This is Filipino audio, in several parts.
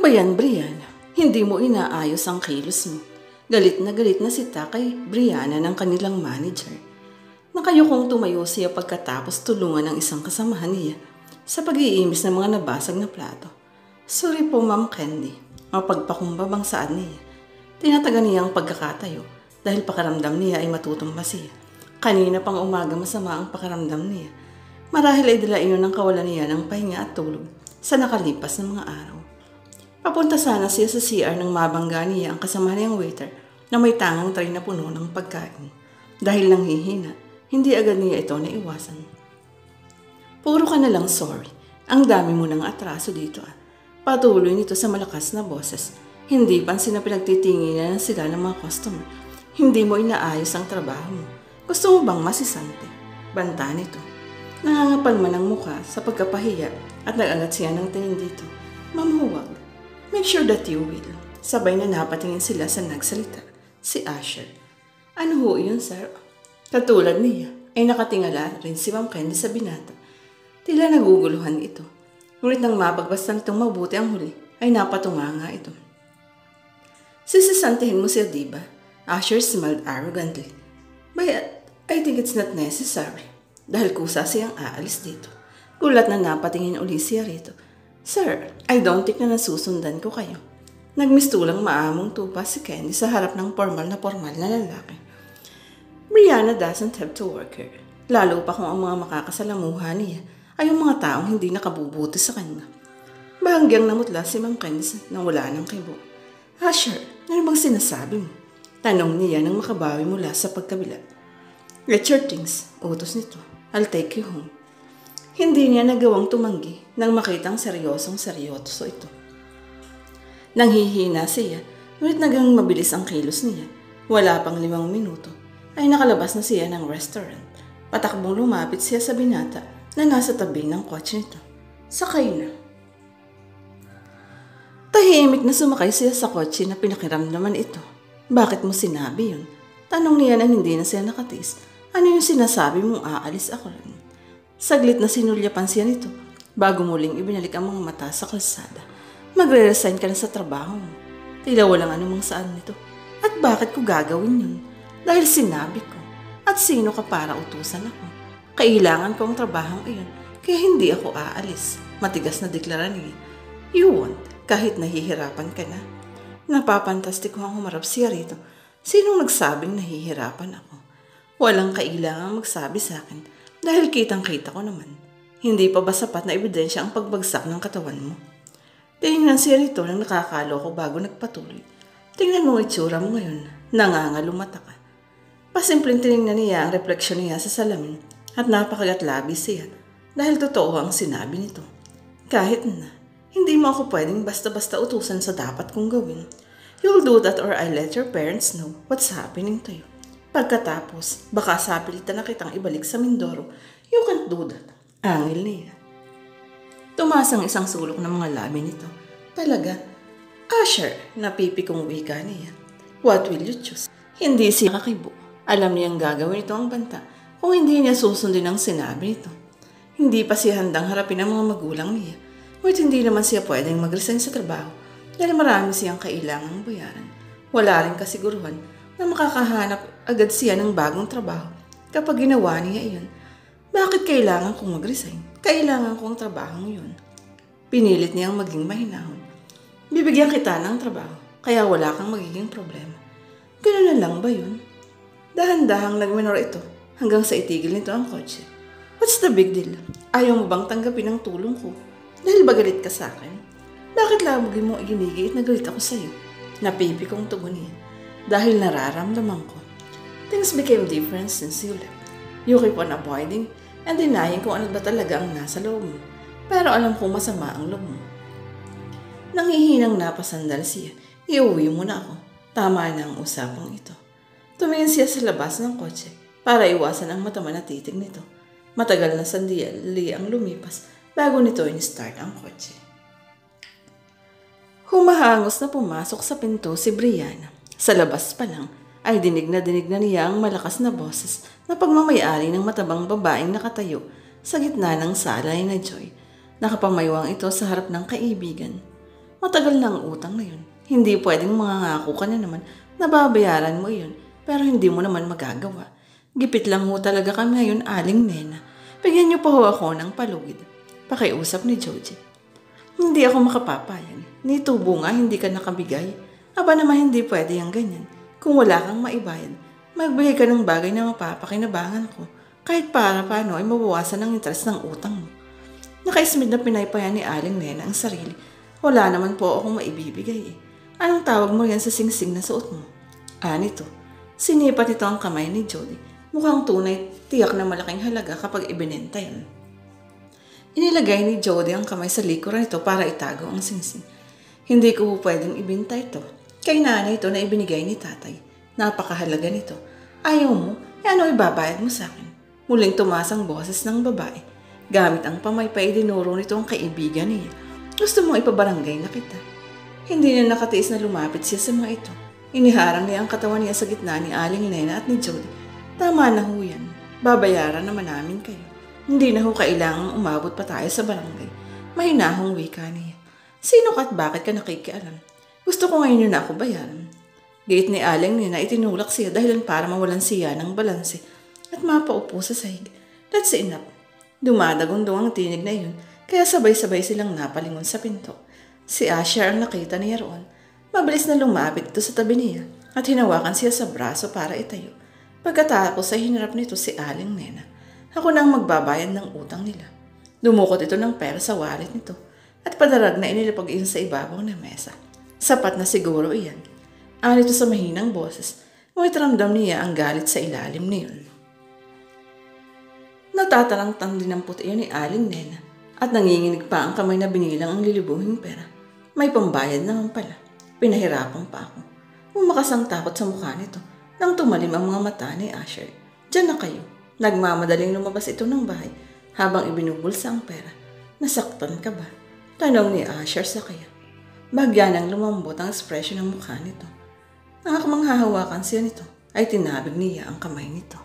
ba yan, Brianna? Hindi mo inaayos ang kilos mo. Galit na si Ta kay Brianna ng kanilang manager. Nakayukong tumayo siya pagkatapos tulungan ng isang kasamahan niya sa pag-iimis ng mga nabasag na plato. Sorry po, Ma'am Candy. Mapagpakumbabang saan niya. Tinataga niya ang pagkakatayo dahil pakaramdam niya ay matutumba siya. Kanina pang umaga masama ang pakaramdam niya. Marahil ay dala iyon ng kawalan niya ng pahinga at tulog sa nakalipas na mga araw. Papunta sana siya sa CR nang mabangga niya ang kasama niyang waiter na may tangang tray na puno ng pagkain. Dahil nanghihina, hindi agad niya ito naiwasan. Puro ka na lang sorry. Ang dami mo ng atraso dito ah. Patuloy nito sa malakas na boses. Hindi pansin na pinagtitinginan sila ng mga customer. Hindi mo inaayos ang trabaho mo. Gusto mo bang masisante? Banta nito. Nangangapal man ang mukha sa pagkapahiya at nag-angat siya ng tingin dito. Ma'am, huwag. Make sure that you will. Sabay na napatingin sila sa nagsalita, si Asher. Ano ho yun, sir? Katulad niya, ay nakatingala rin si Ma'am Candy sa binata. Tila naguguluhan ito. Ngunit nang mapagbastan itong mabuti ang huli, ay napatunganga ito. Sisisantihin mo siya, diba? Asher smiled arrogantly. But I think it's not necessary. Dahil kusa siyang aalis dito. Gulat na napatingin uli siya rito. Sir, I don't think na nasusundan ko kayo. Nagmistulang maamong tupa si Candy sa harap ng formal na lalaki. Brianna doesn't have to work here. Lalo pa kung ang mga makakasalamuha niya ay yung mga taong hindi nakabubuti sa kanya. Bahagyang namutla si Ma'am Candy na wala ng kibo. Asher, ano bang sinasabi mo? Tanong niya nang makabawi mula sa pagkabila. Get your things, utos nito. I'll take you home. Hindi niya nagawang tumanggi nang makitang seryoso ito. Nanghihina siya, ngunit nagang mabilis ang kilos niya. Wala pang 5 minuto, ay nakalabas na siya ng restaurant. Patakbong lumapit siya sa binata na nasa tabi ng kotse nito. Sakay na. Tahimik na sumakay siya sa kotse na pinakiramdaman ito. Bakit mo sinabi yun? Tanong niya nang hindi na siya nakatiis. Ano yung sinasabi mong aalis ako lang? Saglit na sinulyapan siya nito bago muling ibinalik ang mga mata sa kalsada. Magre-resign ka na sa trabaho mo. Tila walang anumang saan nito. At bakit ko gagawin yun? Dahil sinabi ko. At sino ka para utusan ako? Kailangan ko ang trabahong iyon kaya hindi ako aalis. Matigas na deklara niya. You won't kahit nahihirapan ka na. Napapantastiko ang humarap siya rito. Sinong nagsabing nahihirapan ako? Walang kailangang magsabi sa akin. Dahil kitang-kita ko naman, hindi pa ba sapat na ebidensya ang pagbagsak ng katawan mo? Tingnan siya rito nang nakakaloko bago nagpatuloy. Tingnan mo ang itsura mo ngayon, nangangalumata ka. Pasimpleng tinignan niya ang refleksyon niya sa salamin at napakagat-labis siya dahil totoo ang sinabi nito. Kahit na, hindi mo ako pwedeng basta-basta utusan sa dapat kong gawin. You'll do that or I'll let your parents know what's happening to you. Pagkatapos, baka sapilitan na kitang ibalik sa Mindoro. You can't do that. Angil niya. Tumaas ang isang sulok ng mga labi nito. Talaga, Asher, napipikong wika niya. What will you choose? Hindi siya kakibo. Alam niyang gagawin ito ang banta kung hindi niya susundin ang sinabi nito. Hindi pa siya handang harapin ang mga magulang niya. Ngunit hindi naman siya pwedeng mag-resign sa trabaho dahil marami siyang kailangang bayaran. Wala rin kasiguruhan na makakahanap agad siya ng bagong trabaho kapag ginawa niya iyon. Bakit kailangan kong mag-resign? Kailangan kong trabaho yun. Pinilit niyang maging mahinahon. Bibigyan kita ng trabaho, kaya wala kang magiging problema. Ganun na lang ba yun? Dahan-dahang nagminor ito hanggang sa itigil nito ang kotse. What's the big deal? Ayaw mo bang tanggapin ang tulong ko? Dahil ba galit ka sa akin? Bakit labugin mo iginigiit na galit ako sa'yo? Napipi kong tugon niya. Dahil nararamdaman ko. Things became different since you left. You keep on avoiding and denying kung ano ba talaga ang nasa loob mo. Pero alam kong masama ang loob mo. Nanghihinang napasandal siya. Iuwi mo na ako. Tama na ang usapang ito. Tumingin siya sa labas ng kotse para iwasan ang matama na titig nito. Matagal na sandali ang lumipas bago nito in-start ang kotse. Humahangos na pumasok sa pinto si Brianna. Sa labas pa lang ay dinig na niya ang malakas na boses na pagmamayari ng matabang babaeng nakatayo sa gitna ng salay na Joy. Nakapamaywang ito sa harap ng kaibigan. Matagal na ang utang na yun. Hindi pwedeng mangangako ka na naman na babayaran mo yun, pero hindi mo naman magagawa. Gipit lang ho talaga kami ngayon, Aling Nena. Bigyan niyo pa ho ako ng palugid. Pakiusap ni Joji. Hindi ako makapapayag. Ni tubo nga hindi ka nakabigay. Aba naman hindi pwede yung ganyan. Kung wala kang maibayad, magbigay ka ng bagay na mapapakinabangan ko. Kahit para paano ay mabawasan ang interest ng utang mo. Nakaismid na pinaypaya ni Aling Nena ang sarili. Wala naman po akong maibibigay eh. Anong tawag mo yan sa singsing na suot mo? Nito. Sinipat ito ang kamay ni Jody. Mukhang tunay, tiyak na malaking halaga kapag ibinenta yan. Inilagay ni Jody ang kamay sa likuran nito para itago ang singsing. Hindi ko pwedeng ibinta ito. Kay nanay ito na ibinigay ni tatay. Napakahalaga nito. Ayaw mo, ano ibabayad mo sa akin? Muling tumaas ang boses ng babae. Gamit ang pamaypay dinuro nito ang kaibigan niya. Gusto mong ipabarangay na kita. Hindi niya nakatiis na lumapit siya sa mga ito. Iniharang niya ang katawan niya sa gitna ni Aling Nena at ni Jody. Tama na ho yan. Babayaran naman namin kayo. Hindi na ho kailangang umabot pa tayo sa barangay. Mahinahong wika niya. Sino ka at bakit ka nakikialam? Gusto ko ngayon yun na ako bayaran. Gate ni Aling Nena itinulak siya dahilan para mawalan siya ng balanse at mapaupo sa sahig. That's enough. Dumadagundong ang tinig na yun kaya sabay-sabay silang napalingon sa pinto. Si Asher ang nakita niya roon. Mabilis na lumapit ito sa tabi niya at hinawakan siya sa braso para itayo. Pagkatapos ay hinarap nito si Aling Nena. Ako nang magbabayad ng utang nila. Dumukot ito ng pera sa wallet nito at padarag na inilapag iyon sa ibabaw ng mesa. Sapat na siguro iyan. Anito sa mahinang boses, ngunit ramdam niya ang galit sa ilalim niyon. Natatarangtang din ang puti ni Aling Nena at nanginginig pa ang kamay na binilang ang lilibuhing pera. May pambayad naman pala. Pinahirapan pa ako. Umakas ang takot sa mukha nito nang tumalim ang mga mata ni Asher. Diyan na kayo. Nagmamadaling lumabas ito ng bahay habang ibinubulsa ang pera. Nasaktan ka ba? Tanong ni Asher sa kaya. Bagya nang lumambot ang ekspresyon ng mukha nito. Nang manghahawakan siya nito ay tinabig niya ang kamay nito.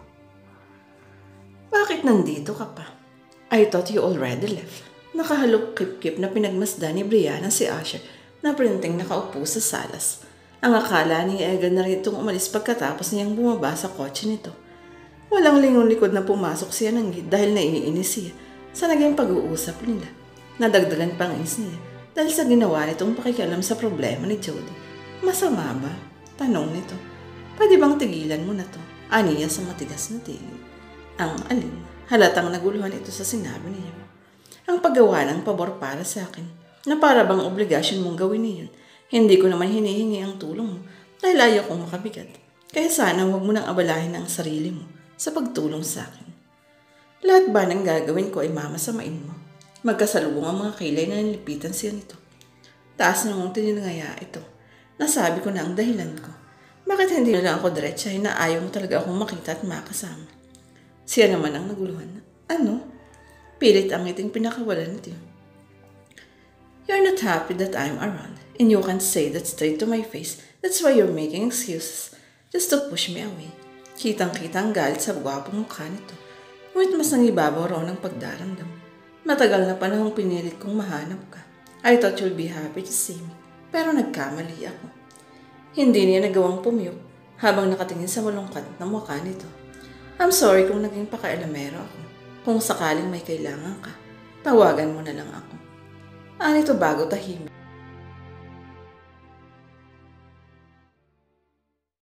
Bakit nandito ka pa? I thought you already left. Nakahalok kip-kip na pinagmasdan ni Brianna si Asher na printing nakaupo sa salas. Ang akala niya agad na rin itong umalis pagkatapos niyang bumaba sa kotse nito. Walang lingon likod na pumasok siya ng gate dahil naiinis siya sa naging pag-uusap nila. Nadagdagan pang inis niya dahil sa ginawa nitong pakikialam sa problema ni Jody. Masama ba? Tanong nito. Pwede bang tigilan mo na to? Aniya sa matigas na tigil. Ang alin? Halatang naguluhan ito sa sinabi niya. Ang paggawa ng pabor para sa akin na para bang obligasyon mong gawin niyon. Hindi ko naman hinihingi ang tulong mo dahil ayaw kong makabigat. Kaya sana huwag mo nang abalahin ang sarili mo sa pagtulong sa akin. Lahat ba ng gagawin ko ay mamasamain mo? Magkasalubong ang mga kilay na nilipitan siya nito. Taas nang tiningaya ito. Nasabi ko na ang dahilan ko. Bakit hindi na lang ako diretsahin na ayaw mo talaga akong makita at makasama? Siya naman ang naguluhan. Ano? Pilit ang iting pinakawalan nito. You're not happy that I'm around and you can't say that straight to my face. That's why you're making excuses just to push me away. Kitang-kita ang galit sa gwapong mukha nito. Ngunit mas nangibabaw raw ng pagdaramdam. Matagal na panahong pinilit kong mahanap ka. I thought you'll be happy to see me. Pero nagkamali ako. Hindi niya nagawang pumiyok habang nakatingin sa malungkat na mukha nito. I'm sorry kung naging pakailamero ako. Kung sakaling may kailangan ka, tawagan mo na lang ako. Anito bago tahimik.